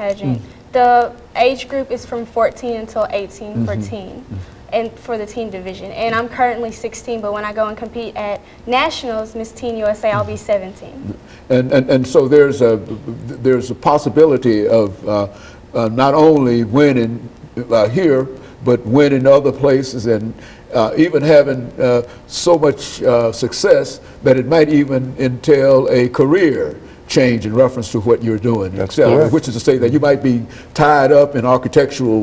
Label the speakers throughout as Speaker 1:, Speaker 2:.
Speaker 1: pageant. The age group is from 14 until 18 for teen, and for the teen division. And I'm currently 16, but when I go and compete at nationals, Miss Teen USA, I'll be 17.
Speaker 2: And so there's a possibility of not only winning here, but winning other places, and even having so much success that it might even entail a career change in reference to what you're doing, etc. Which is to say that you might be tied up in architectural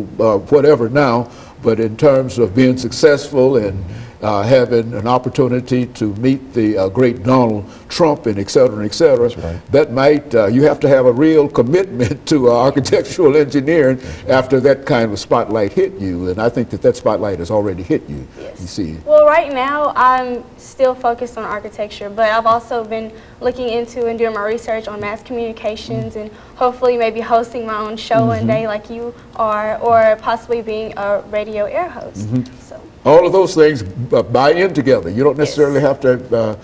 Speaker 2: whatever now, but in terms of being successful and having an opportunity to meet the great Donald Trump and et cetera, that might, you have to have a real commitment to architectural engineering after that kind of spotlight hit you. And I think that spotlight has already hit you, you see.
Speaker 1: Well, right now I'm still focused on architecture, but I've also been looking into and doing my research on mass communications and hopefully maybe hosting my own show one day like you are, or possibly being a radio air host. So.
Speaker 2: All of those things buy in together. You don't necessarily have to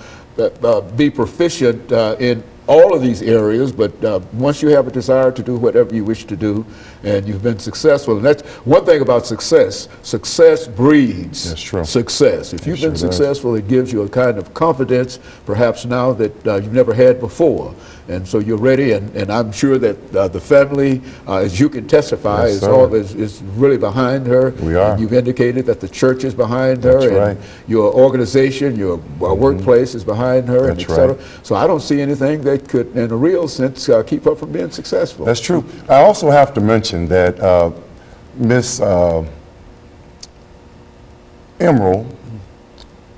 Speaker 2: be proficient in all of these areas, but once you have a desire to do whatever you wish to do and you've been successful, and that's one thing about success. Success breeds success. If you've been successful, it gives you a kind of confidence perhaps now that you've never had before. And so you're ready, and I'm sure that the family, as you can testify, is really behind her.
Speaker 3: We are.
Speaker 2: You've indicated that the church is behind her, and your organization, your workplace is behind her, and et cetera. So I don't see anything that could, in a real sense, keep her from being successful.
Speaker 3: That's true. I also have to mention that Miss Emerald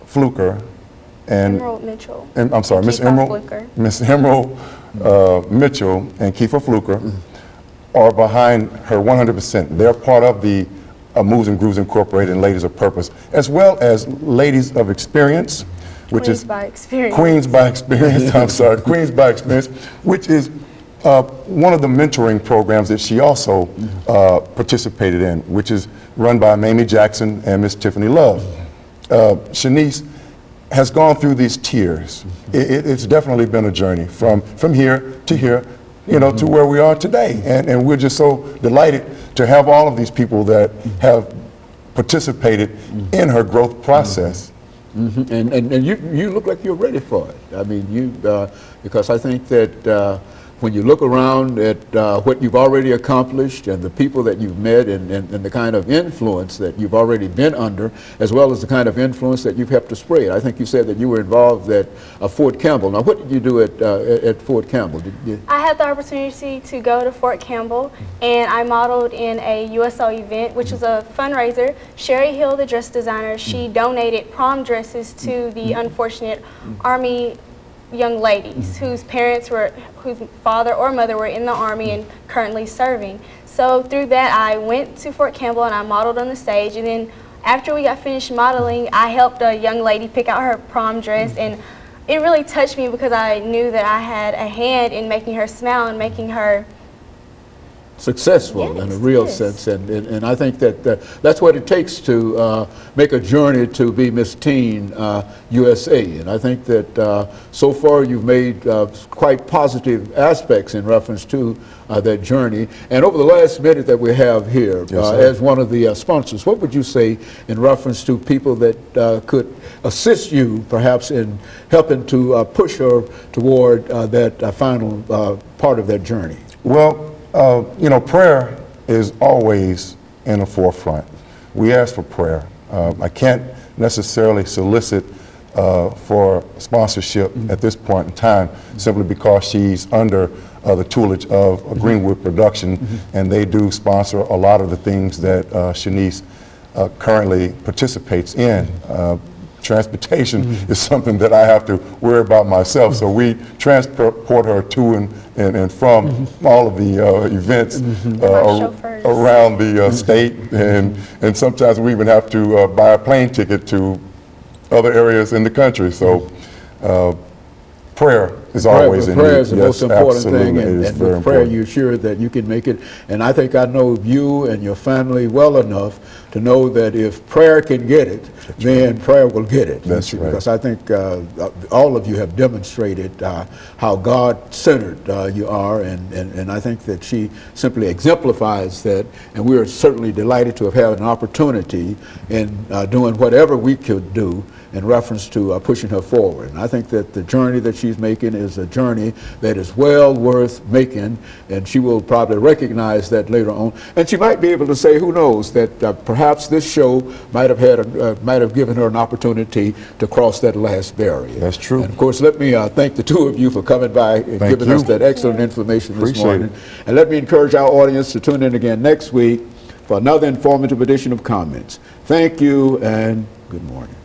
Speaker 3: Fluker and
Speaker 1: Emerald Mitchell.
Speaker 3: I'm sorry, Miss Emerald Mitchell and Kiefer Fluker are behind her 100%. They're part of the Moves and Grooves Incorporated and Ladies of Purpose, as well as Ladies of Experience, which is Queens by Experience. I'm sorry, Queens by Experience, which is one of the mentoring programs that she also participated in, which is run by Mamie Jackson and Miss Tiffany Love. Shanice has gone through these tiers. It's definitely been a journey from here to here, you know, to where we are today. And we're just so delighted to have all of these people that have participated in her growth process.
Speaker 2: And you look like you're ready for it. I mean, because I think that when you look around at what you've already accomplished and the people that you've met and the kind of influence that you've already been under, as well as the kind of influence that you've helped to spread. I think you said that you were involved at Fort Campbell. Now, what did you do at Fort Campbell?
Speaker 1: I had the opportunity to go to Fort Campbell, and I modeled in a USO event, which was a fundraiser. Sherry Hill, the dress designer, she donated prom dresses to the unfortunate Army young ladies whose parents were, whose father or mother were in the Army and currently serving. So through that, I went to Fort Campbell and I modeled on the stage, and then after we got finished modeling, I helped a young lady pick out her prom dress, and it really touched me because I knew that I had a hand in making her smile and making her
Speaker 2: successful in a real sense, and I think that that's what it takes to make a journey to be Miss Teen USA. And I think that so far you've made quite positive aspects in reference to that journey. And over the last minute that we have here, as one of the sponsors, what would you say in reference to people that could assist you perhaps in helping to push her toward that final part of that journey?
Speaker 3: Well, you know, prayer is always in the forefront. We ask for prayer. I can't necessarily solicit for sponsorship at this point in time simply because she's under the tutelage of Greenwood Production, and they do sponsor a lot of the things that Shanice currently participates in. Transportation is something that I have to worry about myself, so we transport her to and from all of the events around the state, and sometimes we even have to buy a plane ticket to other areas in the country. So prayer is always in
Speaker 2: prayer is the most important thing, and with prayer you're sure that you can make it. And I think I know you and your family well enough to know that if prayer can get it, then prayer will get it.
Speaker 3: That's right.
Speaker 2: Because I think all of you have demonstrated how God-centered you are, and I think that she simply exemplifies that, and we are certainly delighted to have had an opportunity in doing whatever we could do in reference to pushing her forward. And I think that the journey that she's making is a journey that is well worth making, and she will probably recognize that later on. And she might be able to say, who knows, that perhaps this show might have given her an opportunity to cross that last barrier.
Speaker 3: That's true.
Speaker 2: And of course, let me thank the two of you for coming by and giving us that excellent information this morning. And let me encourage our audience to tune in again next week for another informative edition of Comments. Thank you and good morning.